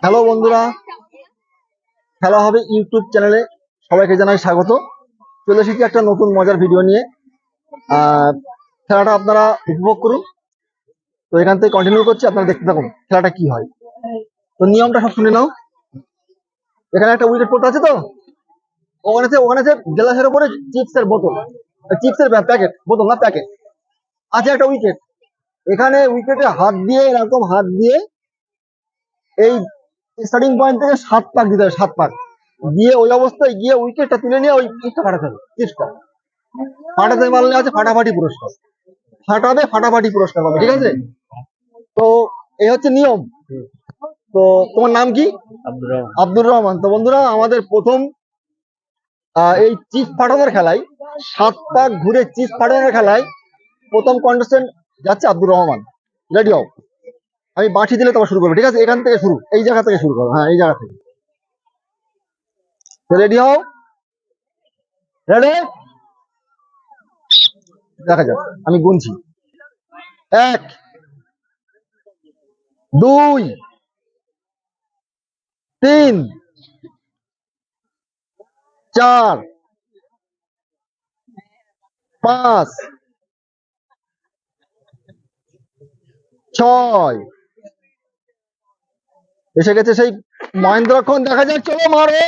Hello বন্ধুরা, খেলা হবে ইউটিউব চ্যানেলে সবাইকে জানাই স্বাগত। চলে এসেছি একটা নতুন মজার ভিডিও নিয়ে। খেলাটা আপনারা উপভোগ করুন। তো এখান থেকে কন্টিনিউ করছি, আপনারা দেখতে থাকুন খেলাটা কি হয়। তো নিয়মটা সব শুনে নাও। এখানে একটা উইকেট পড়তে আছে, তো ওখানে গ্লাসের উপরে চিপসের বোতল, চিপসের প্যাকেট, বোতল না প্যাকেট আছে, একটা উইকেট। এখানে উইকেটে হাত দিয়ে, এরকম হাত দিয়ে এই স্টার্টিং পয়েন্ট থেকে 7 পাক দিতে হবে, 7 পাক দিয়ে ওই অবস্থায় গিয়ে উইকেটটা তুলে নিয়ে ওই চিপসটা ফাটাতে হবে। চিপসটা ফাটাতে পারলে আছে ফাটাফাটি পুরস্কার, ফাটাফাটি পুরস্কার পাবে, ঠিক আছে? তো এই হচ্ছে নিয়ম। তো তোমার নাম কি? আব্দুর রহমান। তো বন্ধুরা, আমাদের প্রথম এই চিপস ফাটানোর খেলায়, 7 পাক ঘুরে চিপস ফাটানোর খেলায় প্রথম কন্টেস্টেন্ট যাচ্ছে আব্দুর রহমান। রেডি হও, আমি বাঁশি দিলে তোমার শুরু করবো, ঠিক আছে? এখান থেকে শুরু, এই জায়গা থেকে শুরু করো। হ্যাঁ, এই জায়গা থেকে। রেডি হও, রেডি, দেখা যাক, আমি গুনছি। 1 2 3 4 5 6। এসে গেছে সেই মহেন্দ্রক্ষণ, দেখা যাক, চলো মারো,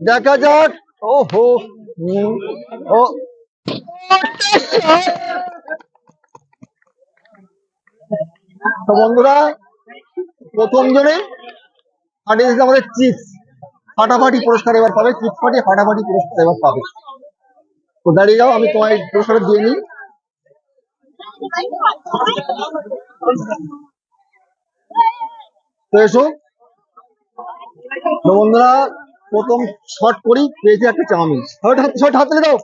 দেখা যাক। ওহো, ও তো বন্ধুরা, প্রথম জনে ফাটিয়ে দিচ্ছে আমাদের চিপস। ফাটাফাটি পুরস্কার এবার পাবে, চিপস ফাটিয়ে ফাটাফাটি পুরস্কার এবার পাবে। তো দাঁড়িয়ে যাও, আমি তোমায় পুরস্কার দিয়ে নিই। তো এসো। তো বন্ধুরা, প্রথম শট করি, পেয়েছি একটা চাউমিন। শট হাত তুলে দাও,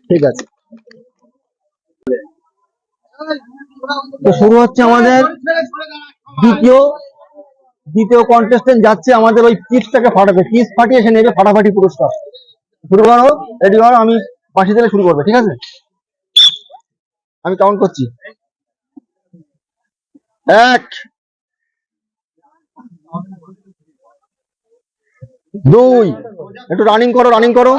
ঠিক আছে। তো শুরু হচ্ছে আমাদের দ্বিতীয় কন্টেস্টেন্ট যাচ্ছে আমাদের ওই চিপসটাকে ফাটাতে, চিপস ফাটিয়ে এসে নেবে ফাটাফাটি পুরস্কার। শুরু করো, রেডি করো, আমি বাঁশি দিলে শুরু করবে, ঠিক আছে? আমি কাউন্ট করছি। 1 2, একটু রানিং করো,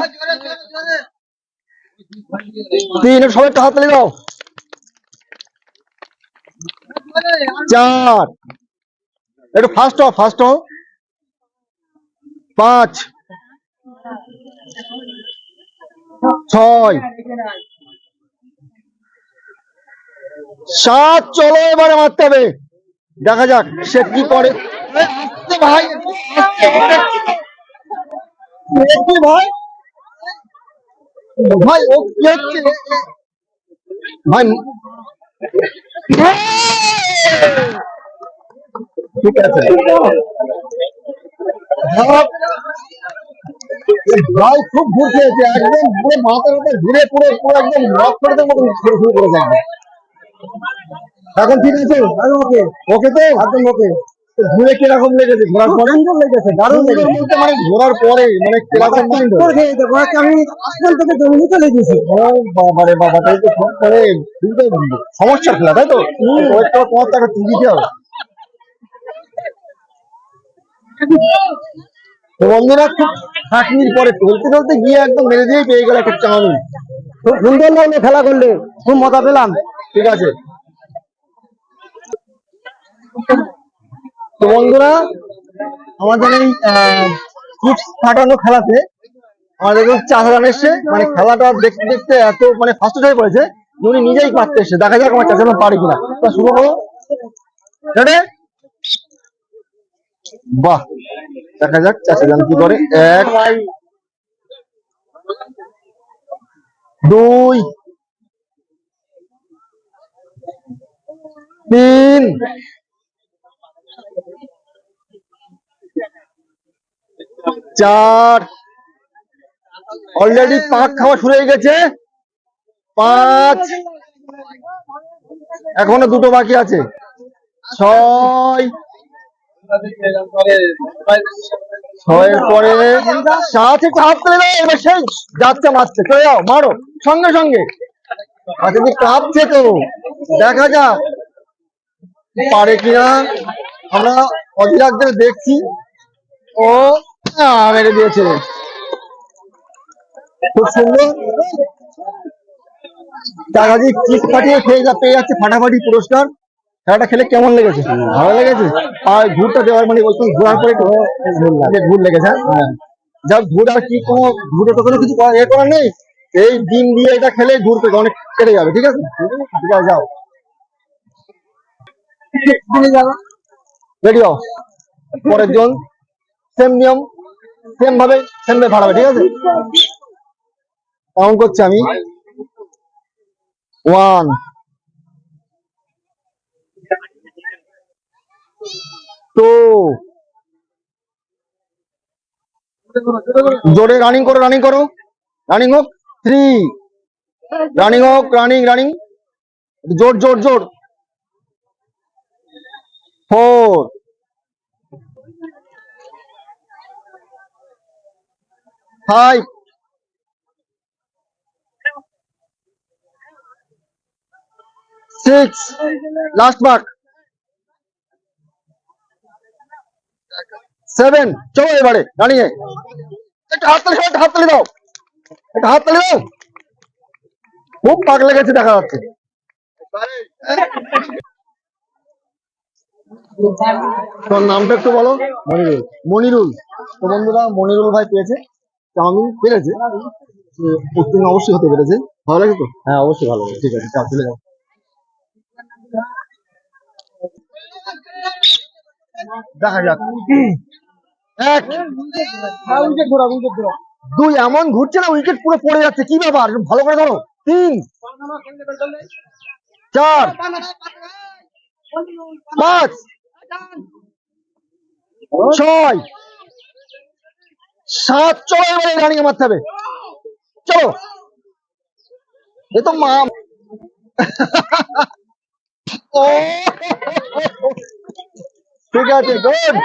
3, একটু সবাই একটু হাত তালি দাও। 4, একটু ফাস্ট হও, 5 6 7। চলো, এবারে মারতে হবে, দেখা যাক সে কি করে। ভাই, ভাই ভাই, ও কি হচ্ছে ভাই? ঠিক আছে ভাই, খুব ঘুর খেয়েছে, একদম পুরো মাথার মধ্যে ঘুরে পুরো পুরো একদম রক করে মতো শুরু করে যাবে। এখন ঠিক আছে, ওকে ওকে, তো একদম ওকে। ঘুরে কিরকম লেগেছে? ঘোরার পরে লেগেছে, দারুণ লেগেছে। মানে ঘোরার পরে মানে কিরকম আমি আসমান থেকে জমিনে চলে গেছি। ও বাবা রে বাবা, তাই তো সব করে সমস্যা খেলা, তাই তো? তোমার তো একটা দিতে হবে। তো বন্ধুরা, খুব খাটনির পরে চলতে গিয়ে একদম মেরে দিয়ে পেয়ে গেল একটা চাউমিন। খুব সুন্দর লাগলো, খেলা করলে খুব মজা পেলাম, ঠিক আছে। তো বন্ধুরা, আমাদের এই চিপস ফাটানো খেলাতে আমাদের চাচা রান এসছে, মানে খেলাটা দেখতে দেখতে এত মানে ফার্স্ট হয়ে পড়েছে, উনি নিজেই পারতে এসছে। দেখা যাক আমার চাচা পারে কিনা। তো শুরু করো, বাহ, দেখা যাক চাচা জান কি করে। 1 2 3 4, অলরেডি পাক খাওয়া শুরু হয়ে গেছে। 5, এখনো 2টো বাকি আছে। 6 6 পরে 7, একটু হাত তুলে দাও, এবার সেই যাচ্ছে মারছে, চলে যাও, মারো সঙ্গে সঙ্গে। আচ্ছা, কাঁপছে তো, দেখা যাক পারে কিনা। আমরা অধীরাগদের দেখছি, ও মেরে দিয়েছে, খুব সুন্দর। দাদাজি চিপ ফাটিয়ে পেয়ে যাচ্ছে ফাটাফাটি পুরস্কার। খেলাটা খেলে কেমন লেগেছে? ভালো লেগেছে। আর ঘুরটা দেওয়ার মানে বলতো ঘোরার পরে ঘুর লেগেছে। হ্যাঁ, যা ঘুর আর কি কোনো ঘুরে তো কোনো কিছু করার নেই। এই ডিম দিয়ে এটা খেলে ঘুর থেকে অনেক কেটে যাবে। ঠিক আছে, ঠিক আছে, যাও রেডি হও। পরের জন সেম নিয়ম, সেম ভাবে ফাটাবে। ঠিক আছে, কাউন্ট করছি আমি। 1 2, জোরে রানিং করো, রানিং হোক। 3, রানিং হোক, রানিং জোর 4, 5, 6, লাস্ট মার্ক 7। চলো এবারে রানিং এ একটা হাততালি দাও, খুব পাক লেগেছে দেখা যাচ্ছে। তোর নামটা একটু বলো। মনিরুল। তো বন্ধুরা, মনিরুল ভাই পেয়েছে, চাউমিন পেরেছে, উত্তীর্ণ অবশ্যই হতে পেরেছে। ভালো লাগে তো? হ্যাঁ, অবশ্যই ভালো লাগে। ঠিক আছে, যাও চলে যাও। দেখা যাক। 1, 2, এমন ঘুরছে না উইকেট পুরো পড়ে যাচ্ছে, কি ব্যাপার? ভালো করে ধরো। 3, 4, 5, 6, 7। চলো এবারে রানিং এ মারতে হবে। চলো, এ তো মা। ও ঠিক আছে, গুড।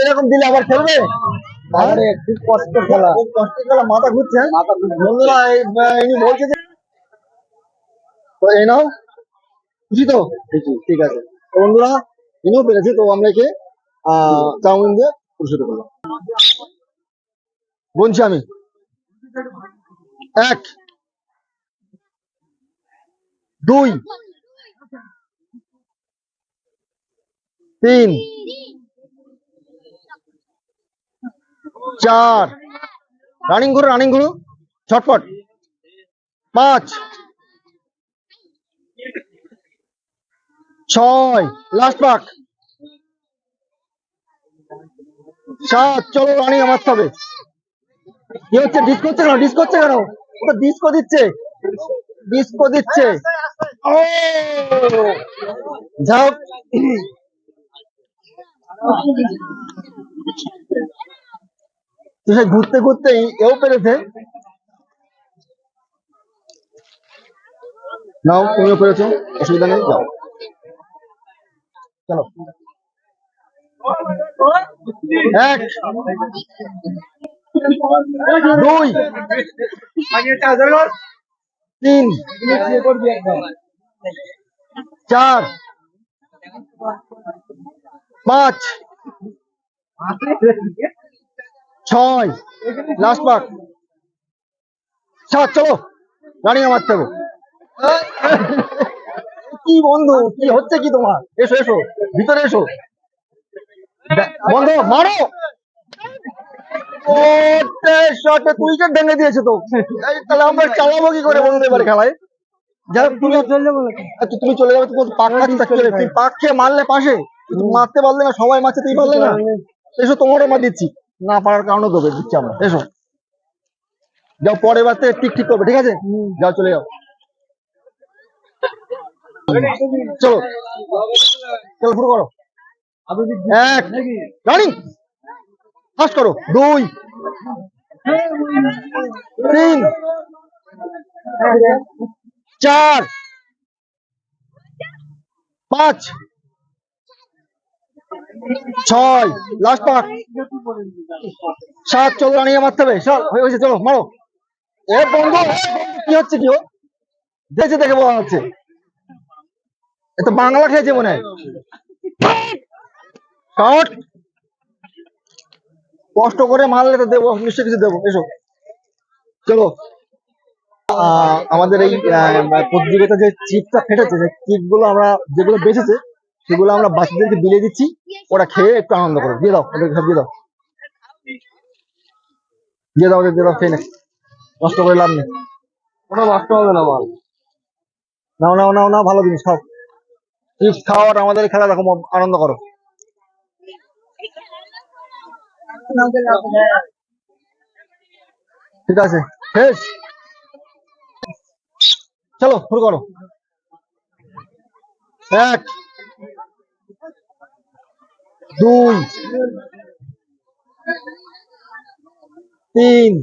এরকম দিলে আবার খেলবে? আরে খুব কষ্টের খেলা, মাথা ঘুরছে। বন্ধুরা ইনি বলছে যে তো এই নাও, খুশি তো? ঠিক আছে। তো বন্ধুরা, ইনিও পেরেছে, তো আমরা একে চাউমিন দিয়ে পুরস্কৃত করলাম। গুনছি আমি। 1, 2, 3, 4, রানিং ঘুরো ছটপট। 5, 6, লাস্ট পাক। 7, চলো রানিং মারতে হবে। কি হচ্ছে? ডিস্ক হচ্ছে কেন? ওটা ডিস্কো দিচ্ছে। ও যাও, সে ঘুরতে ঘুরতে এও পেরেছে। নাও, তুমিও পেরেছো, অসুবিধা নেই, যাও চলো। 1, 2, 3, 4, 5, 6, লাস্ট পাক। 7, চলো রানিং মারতে হবে। কি বন্ধু, কি হচ্ছে কি তোমার? এসো ভিতরে এসো। বন্ধু মারো। শটে উইকেট ভেঙে দিয়েছে তো। তাহলে আমরা চালাবো কি করে বন্ধু এবারে খেলায়? যাই তুমি তুমি চলে যাবে, তোমার পাক খাচ্ছে, তুমি পাক খেয়ে মারলে পাশে, মারতে পারলে না, সবাই মারছে, তুমি পারলে না। এসো, তোমারও মা দিচ্ছি, না পারার কারণও দেবে দিচ্ছি আমরা। এসো, যাও, পরের বার থেকে ঠিক করবে। ঠিক আছে, যাও চলে যাও। চলো চলো শুরু করো। 1, রানিং ফাস্ট করো। 2, 3, 4, 5, 6, লাস্ট পাক। 7, চলো রানিং মারতে হবে। হয়েছে, চলো মারো। কি হচ্ছে কি দেখে বলা হচ্ছে। এ তো বাংলা খেয়েছে মনে হয়। শট। কষ্ট করে মারলে তো দেবো, নিশ্চয়ই কিছু দেবো। এসো, চলো। আমাদের এই প্রতিযোগিতা যে চিপটা ফেটেছে, যে চিপ গুলো আমরা যেগুলো বেঁচেছে সেগুলো আমরা বাচ্চাদেরকে বিলিয়ে দিচ্ছি, ওরা খেয়ে একটু আনন্দ করো। দিয়ে দাও, ওদেরকে সব দিয়ে দাও, দিয়ে দাও, ওদের দিয়ে দাও, খেয়ে নে। নষ্ট করে লাভ নেই। ওটা নষ্ট হবে না মাল। নাও নাও নাও নাও, ভালো জিনিস খাও। চিপস খাও আর আমাদের খেলা দেখো, আনন্দ করো। ঠিক আছে, শেষ। চলো শুরু করো। 1 2 3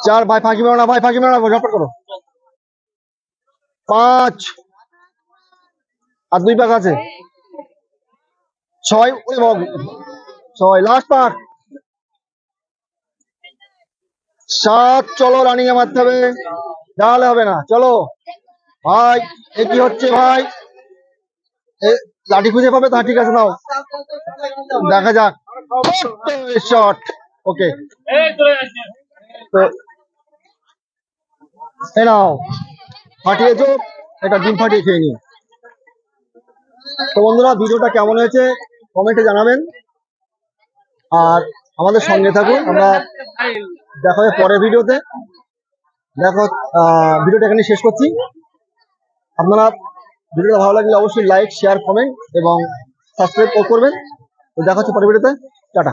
4, ভাই ফাঁকি মেরো না, ভাই ফাঁকি মেরো না, ঝটপট করো। 5 আর 2 পাক আছে। 6, ওরে বাবা, 6 লাস্ট পাক। 7, চলো রানিং এ মারতে হবে, দাঁড়ালে হবে না। চলো ভাই, এ কি হচ্ছে ভাই? এ লাঠি খুঁজে পাবে তা ঠিক আছে, নাও দেখা যাক। শট। ওকে, তো এ নাও, ফাটিয়েছো, এটা ডিম ফাটিয়ে খেয়ে নিও। তো বন্ধুরা, ভিডিওটা কেমন হয়েছে কমেন্টে জানাবেন, আর আমাদের সঙ্গে থাকুন। আমরা দেখা হবে পরের ভিডিওতে। দেখো, ভিডিওটা এখানে শেষ করছি। আপনারা ভিডিওটা ভালো লাগলে অবশ্যই লাইক, শেয়ার, কমেন্ট এবং সাবস্ক্রাইব করবেন। তো দেখা হচ্ছে পরের ভিডিওতে। টাটা।